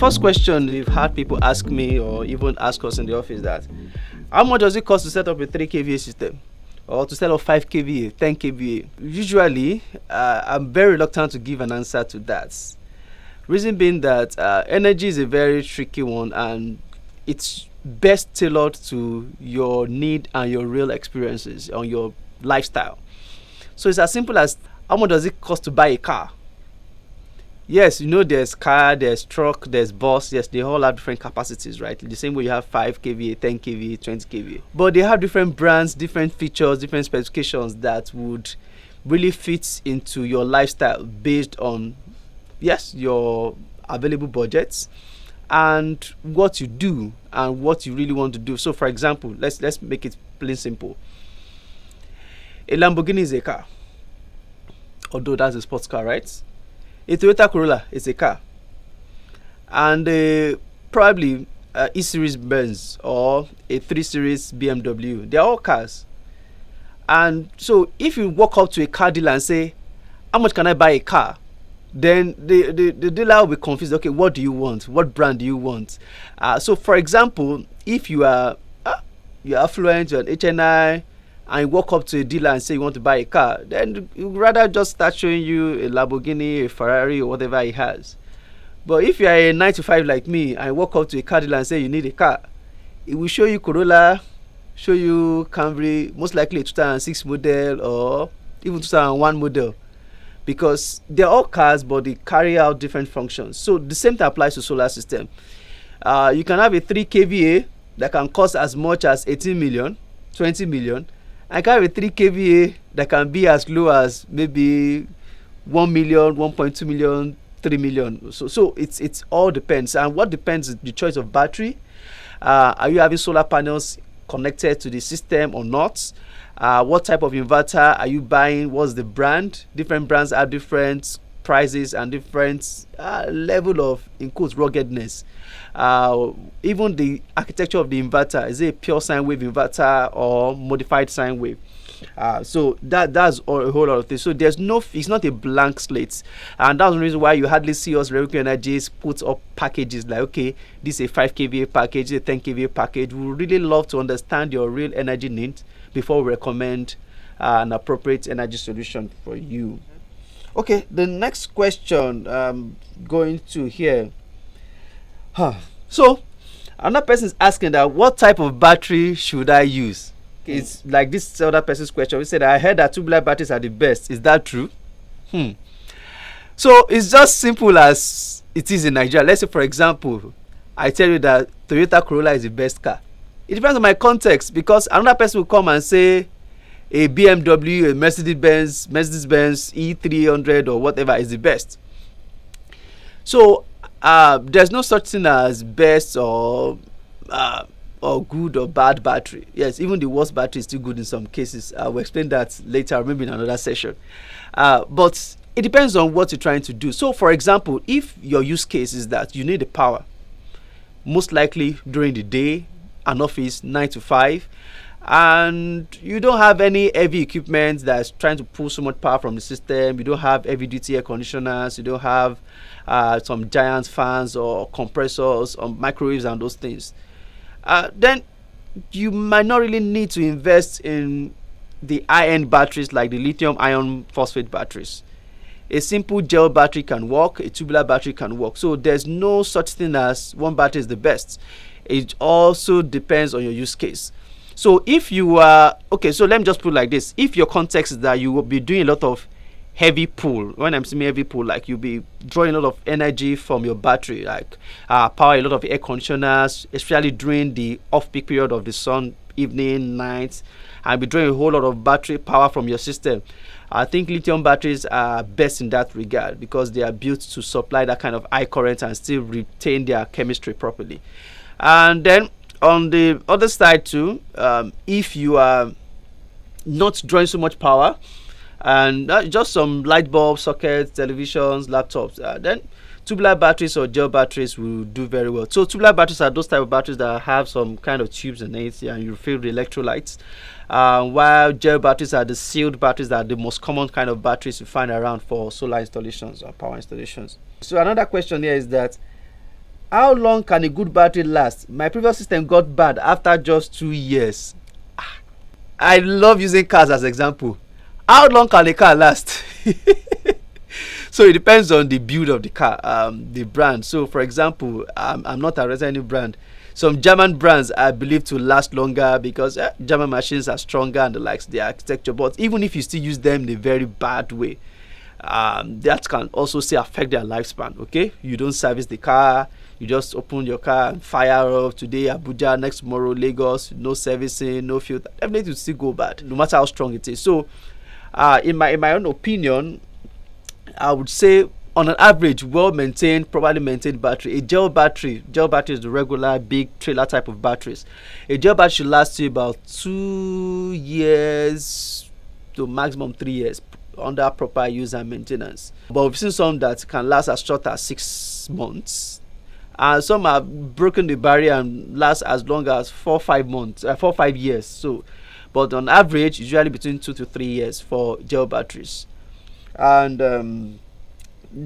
first question we've had people ask me or even ask us in the office that how much does it cost to set up a 3 kVA system or to set up 5 kVA, 10 kVA? Usually, I'm very reluctant to give an answer to that. Reason being that energy is a very tricky one and it's best tailored to your need and your real experiences on your lifestyle. So it's as simple as how much does it cost to buy a car? Yes, there's car, there's truck, there's bus. Yes, they all have different capacities, right? The same way you have 5 kVA, 10 kVA, 20 kVA. But they have different brands, different features, different specifications that would really fit into your lifestyle based on, yes, your available budgets and what you do and what you really want to do. So, for example, let's make it plain simple. A Lamborghini is a car, although that's a sports car, right? A Toyota Corolla is a car, and probably E-Series Benz or a 3 Series BMW. They're all cars. And so if you walk up to a car dealer and say, how much can I buy a car? Then the dealer will be confused. Okay, what do you want? What brand do you want? So for example, if you're affluent, you're an HNI, and you walk up to a dealer and say you want to buy a car, then you'd rather just start showing you a Lamborghini, a Ferrari, or whatever he has. But if you are a 9 to 5 like me and walk up to a car dealer and say you need a car, it will show you Corolla, show you Camry, most likely a 2006 model or even 2001 model, because they're all cars but they carry out different functions. So the same thing applies to solar system. You can have a 3 kVA that can cost as much as 18 million, 20 million. I can have a 3 kVA that can be as low as maybe 1 million, 1.2 million, 3 million. So it's all depends. And what depends is the choice of battery. Are you having solar panels connected to the system or not? What type of inverter are you buying? What's the brand? Different brands have different prices and different level of, in quotes, ruggedness. Even the architecture of the inverter, is it a pure sine wave inverter or modified sine wave? So that's a whole lot of things. So it's not a blank slate, and that's the reason why you hardly see us Renewable Energies put up packages like, okay, this is a 5 kVA package, this is a 10 kVA package. We would really love to understand your real energy needs before we recommend an appropriate energy solution for you. Okay, the next question going to here. So another person is asking that what type of battery should I use? It's like this other person's question. We said, I heard that tubular batteries are the best. Is that true? So it's just simple as it is in Nigeria. Let's say, for example, I tell you that Toyota Corolla is the best car. It depends on my context, because another person will come and say a BMW, a Mercedes-Benz E300 or whatever is the best. So there's no such thing as best or good or bad battery. Yes, even the worst battery is still good in some cases. I will explain that later, maybe in another session. But it depends on what you're trying to do. So, for example, if your use case is that you need the power, most likely during the day, an office 9 to 5, and you don't have any heavy equipment that's trying to pull so much power from the system, you don't have heavy duty air conditioners, you don't have some giant fans or compressors or microwaves and those things, then you might not really need to invest in the high-end batteries like the lithium iron phosphate batteries. A simple gel battery can work, a tubular battery can work. So there's no such thing as one battery is the best. It also depends on your use case. So if you are so let me just put it like this. If your context is that you will be doing a lot of heavy pull, when I'm saying heavy pull, like you'll be drawing a lot of energy from your battery, like power a lot of air conditioners, especially during the off-peak period of the sun, evening, night, and be drawing a whole lot of battery power from your system. I think lithium batteries are best in that regard because they are built to supply that kind of high current and still retain their chemistry properly. And then on the other side too, if you are not drawing so much power and just some light bulb sockets, televisions, laptops, then tubular batteries or gel batteries will do very well. So tubular batteries are those type of batteries that have some kind of tubes in it and you fill the electrolytes, while gel batteries are the sealed batteries that are the most common kind of batteries you find around for solar installations or power installations. So another question here is that, how much does it cost to set up a 3 kVA system or to set up 5 kVA, 10 kVA? So it's as simple as you have a battery, most likely a 5 kVA battery that can cost as much as 18 million, 20 million. How long can a good battery last? My previous system got bad after just 2 years. I love using cars as example. How long can a car last? So it depends on the build of the car, the brand. So for example, I'm not addressing any brand. Some German brands are believed to last longer because German machines are stronger and the likes the architecture. But even if you still use them in a very bad way, that can also still affect their lifespan. Okay, you don't service the car, you just open your car and fire up. Today Abuja, next tomorrow Lagos, no servicing, no fuel, everything will still go bad no matter how strong it is. So in my own opinion, I would say on an average, well maintained, properly maintained battery, a gel battery is the regular big trailer type of batteries. A gel battery should last you about 2 years to maximum 3 years under proper use and maintenance. But we've seen some that can last as short as 6 months, and some have broken the barrier and last as long as 4-5 years. So, but on average, usually between 2 to 3 years for gel batteries. And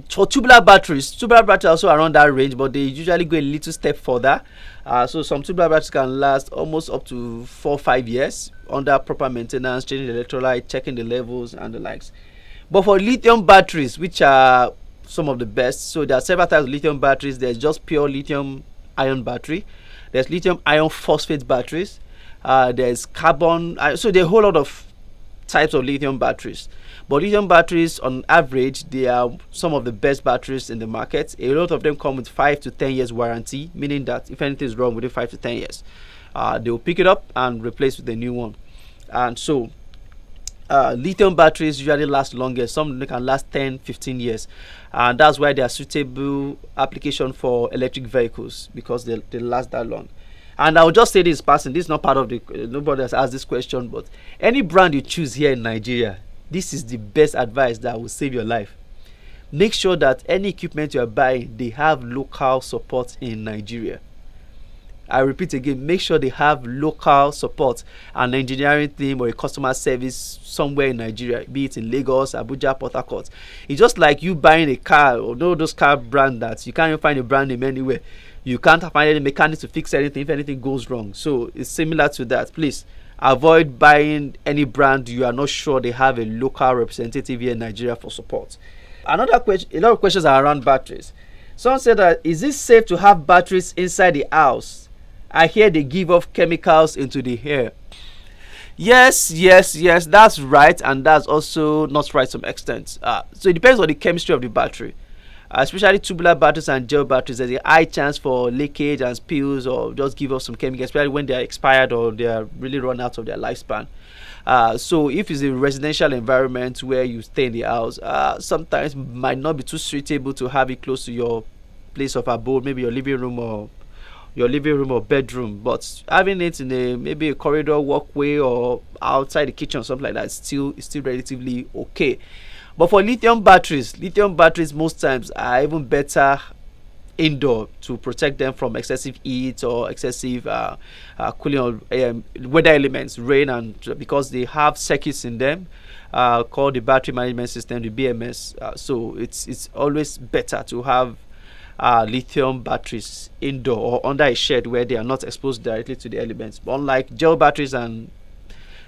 for tubular batteries also around that range, but they usually go a little step further. So some tubular batteries can last almost up to 4-5 years under proper maintenance, changing the electrolyte, checking the levels and the likes. But for lithium batteries, which are some of the best, so there are several types of lithium batteries. There's just pure lithium ion battery, there's lithium ion phosphate batteries, there's carbon, so there are a whole lot of types of lithium batteries. But lithium batteries on average, they are some of the best batteries in the market. A lot of them come with 5 to 10 years warranty, meaning that if anything is wrong within 5 to 10 years, they will pick it up and replace with a new one. And so lithium batteries usually last longer. Some can last 10-15 years, and that's why they are suitable application for electric vehicles, because they last that long. And I'll just say this passing, this is not part of the, nobody has asked this question, but any brand you choose here in Nigeria, this is the best advice that will save your life. Make sure that any equipment you are buying, they have local support in Nigeria. I repeat again, make sure they have local support, an engineering team or a customer service somewhere in Nigeria, be it in Lagos, Abuja, Port Harcourt. It's just like you buying a car, or those car brand that you can't even find a brand name anywhere. You can't find any mechanic to fix anything if anything goes wrong. So it's similar to that. Please avoid buying any brand you are not sure they have a local representative here in Nigeria for support. Another question, a lot of questions are around batteries. Someone said that, is it safe to have batteries inside the house? I hear they give off chemicals into the air. Yes, that's right, and that's also not right to some extent. So it depends on the chemistry of the battery. Especially tubular batteries and gel batteries, there's a high chance for leakage and spills, or just give off some chemicals, especially when they are expired or they are really run out of their lifespan. So if it's a residential environment where you stay in the house, sometimes might not be too suitable to have it close to your place of abode, maybe your living room or bedroom. But having it in maybe a corridor, walkway, or outside the kitchen, something like that, is still relatively okay. But for lithium batteries most times are even better indoor to protect them from excessive heat or excessive cooling or weather elements, rain, and because they have circuits in them called the battery management system, the BMS. So it's always better to have lithium batteries indoor or under a shed where they are not exposed directly to the elements. But unlike gel batteries and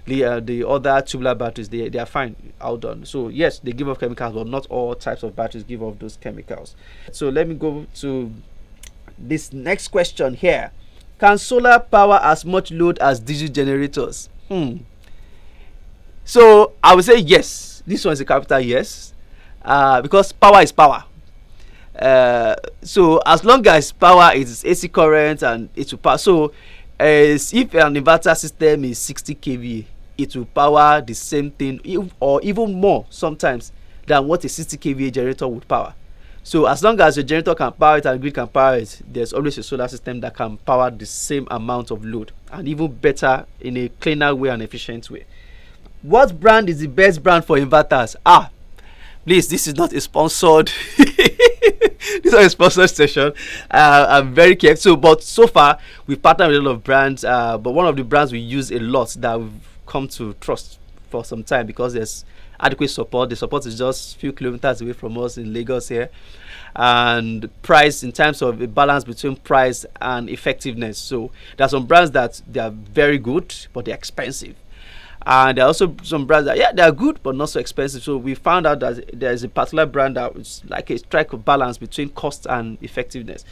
the other tubular batteries, they are fine outdoor. So yes, they give off chemicals, but not all types of batteries give off those chemicals. So let me go to this next question here. Can solar power as much load as diesel generators? So I would say yes. This one is a capital yes, because power is power. So as long as power is AC current and it will power. So if an inverter system is 60 kVA, it will power the same thing or even more sometimes than what a 60 kVA generator would power. So as long as the generator can power it and the grid can power it, there's always a solar system that can power the same amount of load, and even better in a cleaner way and efficient way. What brand is the best brand for inverters? Please, this is not a sponsored this is not a sponsored session. I'm very careful. But so far we've partnered with a lot of brands, but one of the brands we use a lot that we've come to trust for some time, because there's adequate support. The support is just a few kilometers away from us in Lagos here. And price, in terms of a balance between price and effectiveness. So there are some brands that they are very good, but they're expensive. And there are also some brands that, yeah, they are good but not so expensive. So we found out that there is a particular brand that is like a strike of balance between cost and effectiveness.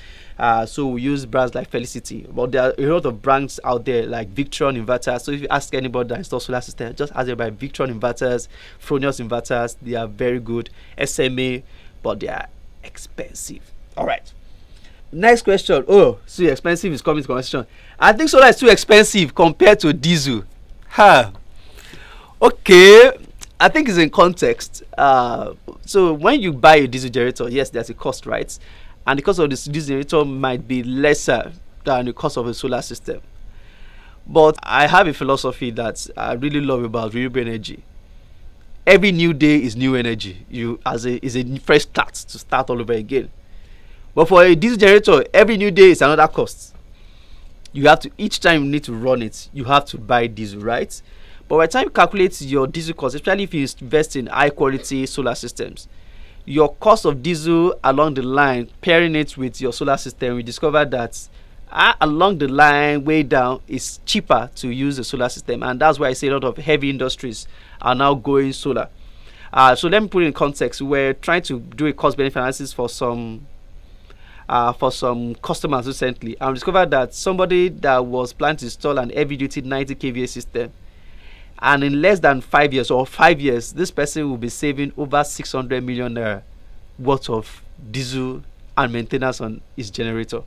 So we use brands like Felicity, but there are a lot of brands out there like Victron inverters. So if you ask anybody that installs solar system, just ask them about Victron inverters, Fronius inverters. They are very good. SMA, but they are expensive. All right. Next question. Oh, so expensive is coming to conversation. I think solar is too expensive compared to diesel. Ha. Okay, I think it's in context. So when you buy a diesel generator, yes, there's a cost, right? And the cost of this diesel generator might be lesser than the cost of a solar system. But I have a philosophy that I really love about renewable energy. Every new day is new energy. Is a fresh start to start all over again. But for a diesel generator, every new day is another cost. You have to, each time you need to run it, you have to buy diesel, right? But by the time you calculate your diesel cost, especially if you invest in high quality solar systems, your cost of diesel along the line, pairing it with your solar system, we discover that along the line, way down, is cheaper to use the solar system. And that's why I say a lot of heavy industries are now going solar. So let me put it in context. We're trying to do a cost benefit analysis for some customers recently, and we discovered that somebody that was planning to install an heavy duty 90 kVA system, and in less than 5 years or 5 years, this person will be saving over 600 million naira worth of diesel and maintenance on his generator.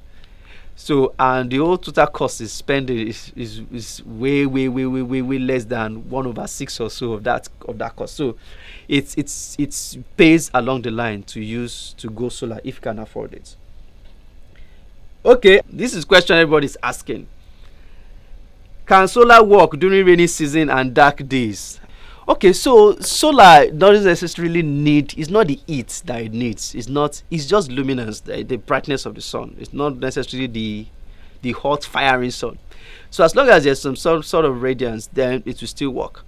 So, and the whole total cost is spending is way less than 1/6 or so of that cost. So it's pays along the line to go solar if you can afford it. Okay, this is question everybody's asking. Can solar work during rainy season and dark days? Okay, so solar doesn't necessarily need, it's not the heat that it needs. It's just luminance, the brightness of the sun. It's not necessarily the hot firing sun. So as long as there's some sort of radiance, then it will still work.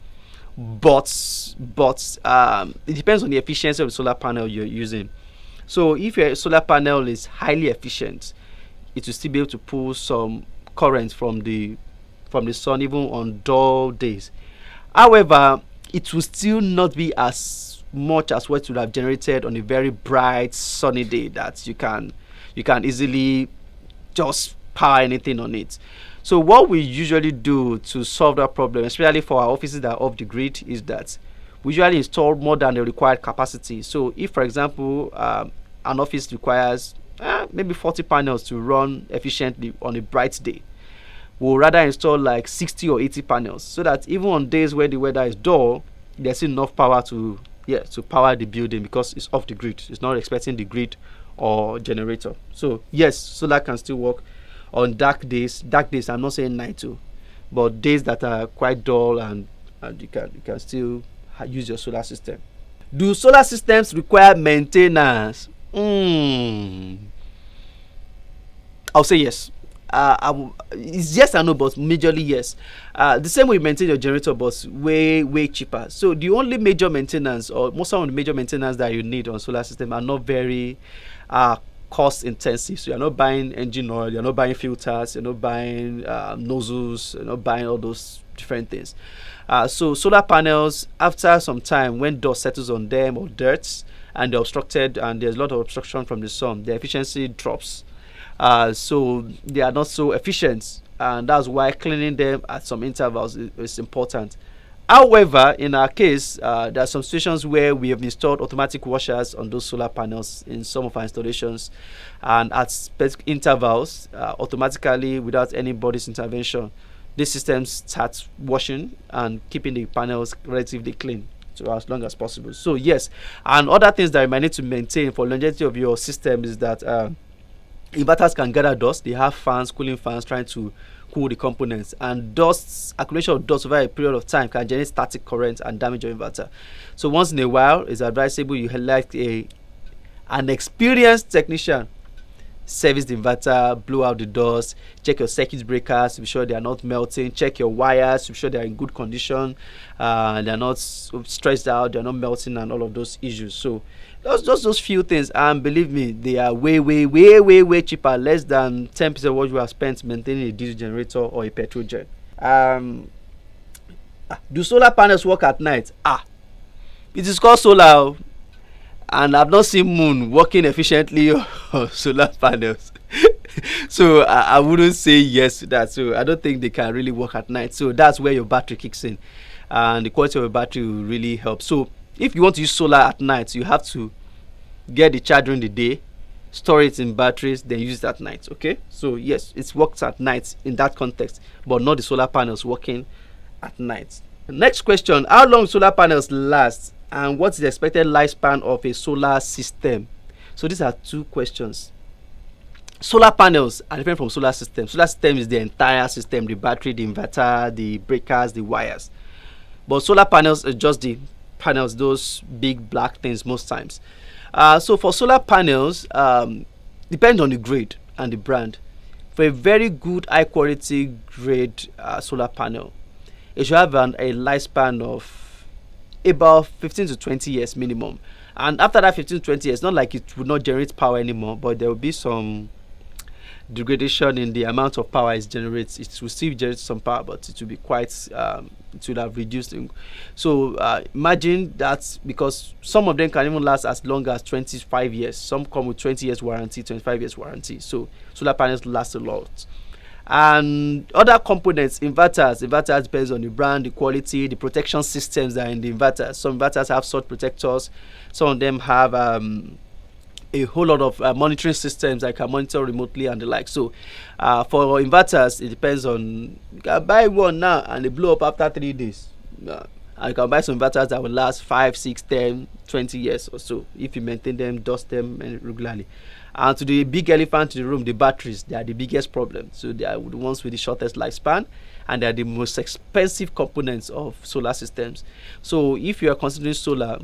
But it depends on the efficiency of the solar panel you're using. So if your solar panel is highly efficient, it will still be able to pull some current from the sun even on dull days. However, it will still not be as much as what would have generated on a very bright sunny day that you can easily just power anything on it. So what we usually do to solve that problem, especially for our offices that are off the grid, is that we usually install more than the required capacity. So if, for example, an office requires maybe 40 panels to run efficiently on a bright day, we'll rather install like 60 or 80 panels, so that even on days where the weather is dull, there's enough power to power the building, because it's off the grid. It's not expecting the grid or generator. So yes, solar can still work on dark days. I'm not saying night too, but days that are quite dull, and you can still use your solar system. Do solar systems require maintenance? I'll say yes. It's yes and no, but majorly yes. The same way you maintain your generator, but way cheaper. So the only major maintenance, or most of the major maintenance that you need on solar system, are not very cost intensive. So you're not buying engine oil, you're not buying filters, you're not buying nozzles, you're not buying all those different things. So solar panels, after some time, when dust settles on them or dirt and they're obstructed and there's a lot of obstruction from the sun, the efficiency drops. So they are not so efficient, and that's why cleaning them at some intervals is important. However, in our case, there are some situations where we have installed automatic washers on those solar panels in some of our installations, and at specific intervals, automatically, without anybody's intervention, these systems start washing and keeping the panels relatively clean to as long as possible. So yes, and other things that you might need to maintain for longevity of your system is that inverters can gather dust. They have fans, cooling fans, trying to cool the components, and accumulation of dust over a period of time can generate static current and damage your inverter. So once in a while, it's advisable you elect an experienced technician service the inverter, blow out the dust, check your circuit breakers to be sure they are not melting, check your wires to be sure they are in good condition, they are not stressed out, they are not melting, and all of those issues. So just those few things, and believe me, they are way cheaper, less than 10% of what you have spent maintaining a diesel generator or a petrol gen. Do solar panels work at night? It is called solar, and I've not seen moon working efficiently on solar panels. So I wouldn't say yes to that. So I don't think they can really work at night. So that's where your battery kicks in, and the quality of your battery will really help. So if you want to use solar at night, you have to get the charge during the day, store it in batteries, then use it at night. Okay, so yes, it works at night in that context, but not the solar panels working at night. Next question: how long solar panels last, and what's the expected lifespan of a solar system? So these are two questions. Solar panels are different from solar system. Solar system is the entire system: the battery, the inverter, the breakers, the wires. But solar panels are just the panels, those big black things most times. So for solar panels, depends on the grade and the brand. For a very good high quality grade solar panel, it should have a lifespan of about 15 to 20 years minimum. And after that 15 to 20 years, not like it would not generate power anymore, but there will be some degradation in the amount of power it generates. It will still generate some power, but it will be quite it will have reduced. So imagine that, because some of them can even last as long as 25 years. Some come with 20 years warranty, 25 years warranty. So solar panels last a lot. And other components, inverters depends on the brand, the quality, the protection systems that are in the inverters. Some inverters have surge protectors, some of them have a whole lot of monitoring systems that can monitor remotely and the like. So for inverters, it depends on, you can buy one now and they blow up after 3 days. And you can buy some inverters that will last 5, 6, 10, 20 years or so if you maintain them, dust them regularly. And to the big elephant in the room, the batteries, they are the biggest problem. So they are the ones with the shortest lifespan, and they are the most expensive components of solar systems. So if you are considering solar,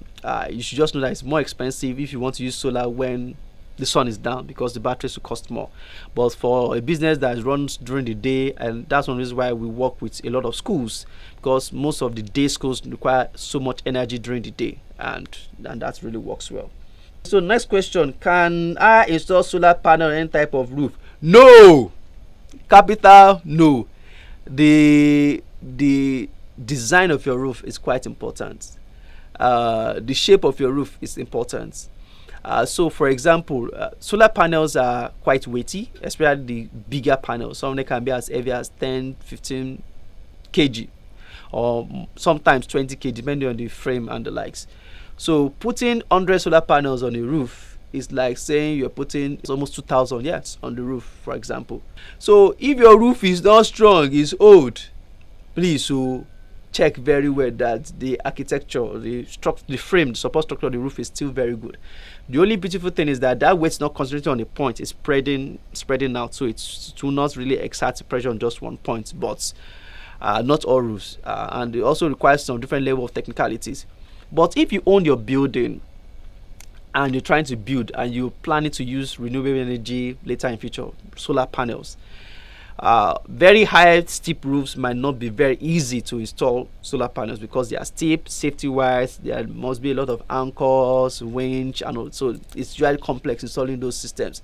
you should just know that it's more expensive if you want to use solar when the sun is down, because the batteries will cost more. But for a business that runs during the day, and that's one reason why we work with a lot of schools, because most of the day schools require so much energy during the day, and that really works well. So next question: can I install solar panel on any type of roof? No, capital no. The design of your roof is quite important. The shape of your roof is important. So for example, solar panels are quite weighty, especially the bigger panels. Some of them can be as heavy as 10, 15 kg, or sometimes 20 kg, depending on the frame and the likes. So putting 100 solar panels on a roof is like saying you're putting almost 2,000 yards on the roof, for example. So if your roof is not strong, is old, please check very well that the architecture, the frame, the support structure of the roof is still very good. The only beautiful thing is that weight's not concentrated on a point; it's spreading out, so it will not really exert pressure on just one point. But not all roofs, and it also requires some different level of technicalities. But if you own your building and you're trying to build and you're planning to use renewable energy later in future, solar panels, very high steep roofs might not be very easy to install solar panels because they are steep, safety wise there must be a lot of anchors, winch, and all. So it's really complex installing those systems.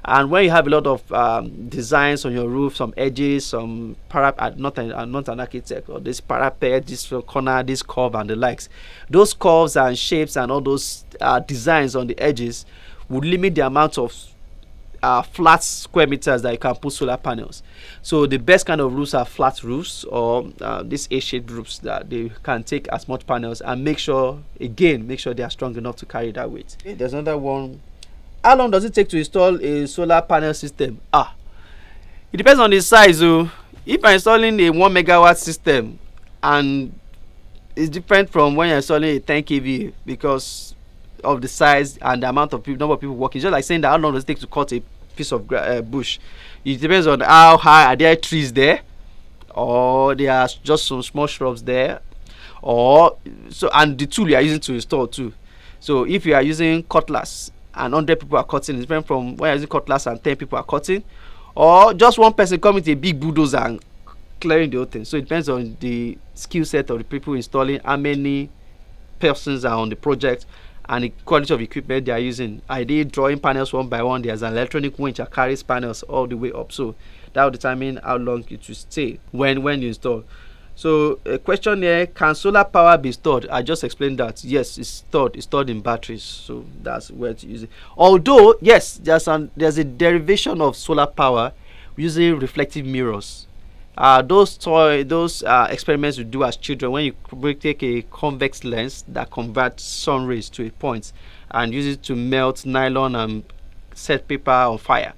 And when you have a lot of designs on your roof, some edges, some not an architect, or this parapet, this corner, this curve and the likes, those curves and shapes and all those designs on the edges would limit the amount of flat square meters that you can put solar panels. So the best kind of roofs are flat roofs, or these A-shaped roofs that they can take as much panels, and make sure they are strong enough to carry that weight. Okay, there's another one. How long does it take to install a solar panel system? It depends on the size. If I'm installing a 1 megawatt system, and it's different from when you're installing a 10 kV because of the size and the amount of number of people working. Just like saying that how long does it take to cut a piece of bush? It depends on how high are there trees there, or there are just some small shrubs there, and the tool you are using to install too. So if you are using cutlass, and 100 people are cutting. It's different from when you're using cutlass and 10 people are cutting, or just one person coming with a big bulldozer and clearing the whole thing. So it depends on the skill set of the people installing, how many persons are on the project, and the quality of equipment they are using. Are they drawing panels one by one? There's an electronic winch that carries panels all the way up, so that will determine how long it will stay when you install. So a question here: can solar power be stored? I just explained that. Yes, it's stored in batteries, so that's where to use it. Although yes, there's a derivation of solar power using reflective mirrors. Those experiments we do as children, when you take a convex lens that converts sun rays to a point and use it to melt nylon and set paper on fire.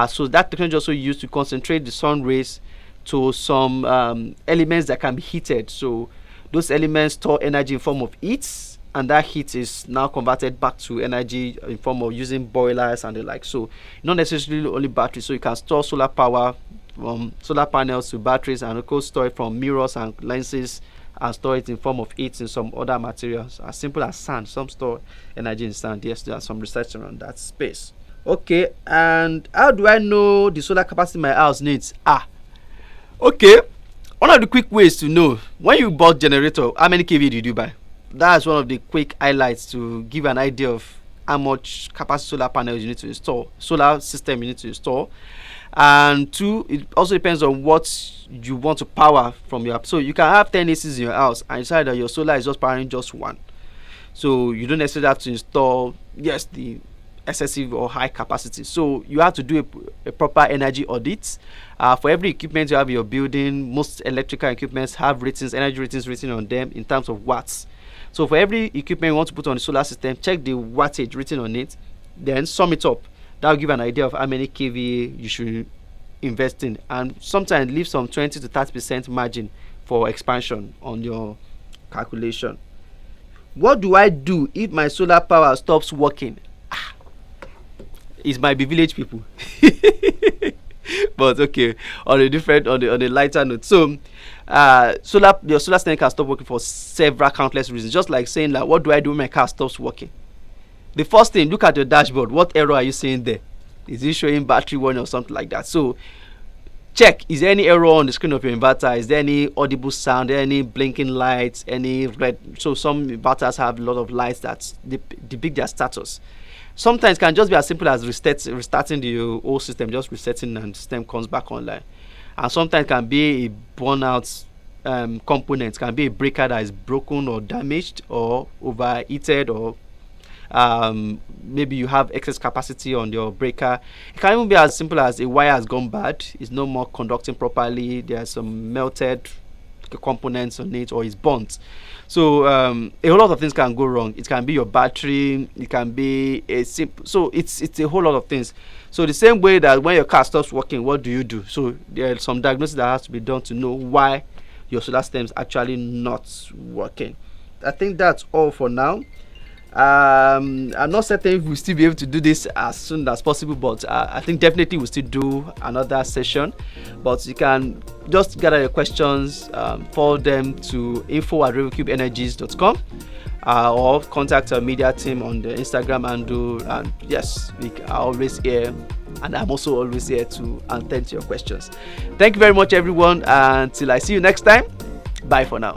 So that technology also used to concentrate the sun rays to some elements that can be heated. So those elements store energy in form of heat, and that heat is now converted back to energy in form of using boilers and the like. So not necessarily only batteries. So you can store solar power from solar panels to batteries, and of course store it from mirrors and lenses, and store it in form of heat in some other materials as simple as sand. Some store energy in sand. Yes, there are some research around that space. Okay, and how do I know the solar capacity my house needs? Okay, one of the quick ways to know: when you bought generator, how many kV did you buy? That's one of the quick highlights to give an idea of how much capacity solar panels you need to install, solar system you need to install. And two, it also depends on what you want to power from your. So you can have 10 ACs in your house and decide that your solar is just powering just one. So you don't necessarily have to install the excessive or high capacity. So you have to do a proper energy audit. For every equipment you have in your building, most electrical equipments have energy ratings written on them in terms of watts. So for every equipment you want to put on the solar system, check the wattage written on it, then sum it up. That will give an idea of how many kVA you should invest in, and sometimes leave some 20 to 30% margin for expansion on your calculation. What do I do if my solar power stops working? It might be village people. But okay, on a lighter note. So your solar system can stop working for several countless reasons. Just like saying, like, what do I do when my car stops working? The first thing, look at your dashboard. What error are you seeing there? Is it showing battery warning or something like that? So check, is there any error on the screen of your inverter? Is there any audible sound, any blinking lights, any red? So some inverters have a lot of lights that depict their status. Sometimes it can just be as simple as restarting the whole system, just resetting, and the system comes back online. And sometimes it can be a burnout component, it can be a breaker that is broken or damaged or overheated, or maybe you have excess capacity on your breaker. It can even be as simple as a wire has gone bad, it's no more conducting properly, there are some melted components on it, or it's burnt. So a whole lot of things can go wrong. It can be your battery, it can be it's a whole lot of things. So the same way that when your car stops working, what do you do? So there are some diagnosis that has to be done to know why your solar system is actually not working. I think that's all for now. I'm not certain if we'll still be able to do this as soon as possible, but I think definitely we'll still do another session. But you can just gather your questions, forward them to info@renewableenergies.com, or contact our media team on the Instagram handle. And yes, we are always here, and I'm also always here to attend to your questions. Thank you very much, everyone, and until I see you next time, bye for now.